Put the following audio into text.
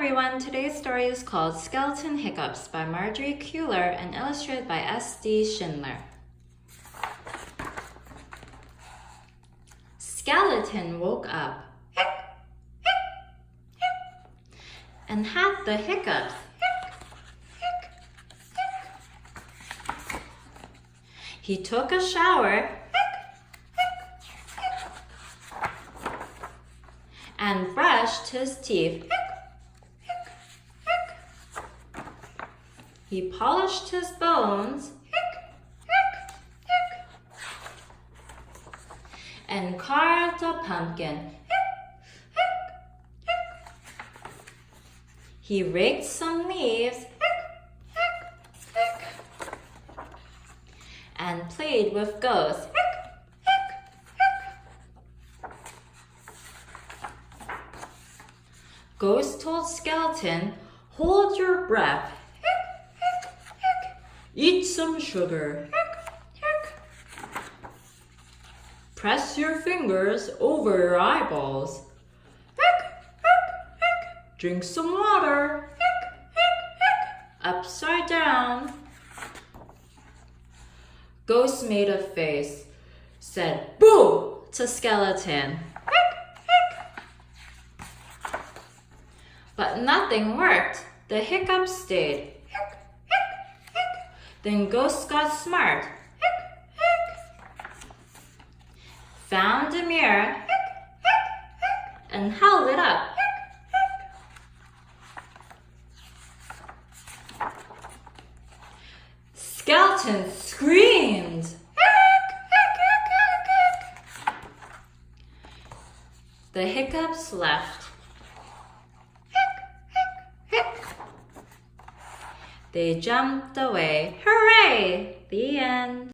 everyone, today's story is called Skeleton Hiccups by Margery, Cuyler and illustrated by S.D. Schindler. Skeleton woke up and had the hiccups. He took a shower and brushed his teeth. He polished his bones and carved a pumpkin. He raked some leaves and played with ghosts. Ghost told Skeleton, "Hold your breath. Eat some sugar. Press your fingers over your eyeballs. Drink some water. Upside down." Ghost made a face, said "Boo" to Skeleton. But nothing worked. The hiccups stayed. Then Ghost got smart. Found a mirror and held it up. Skeleton screamed. The hiccups left. They jumped away.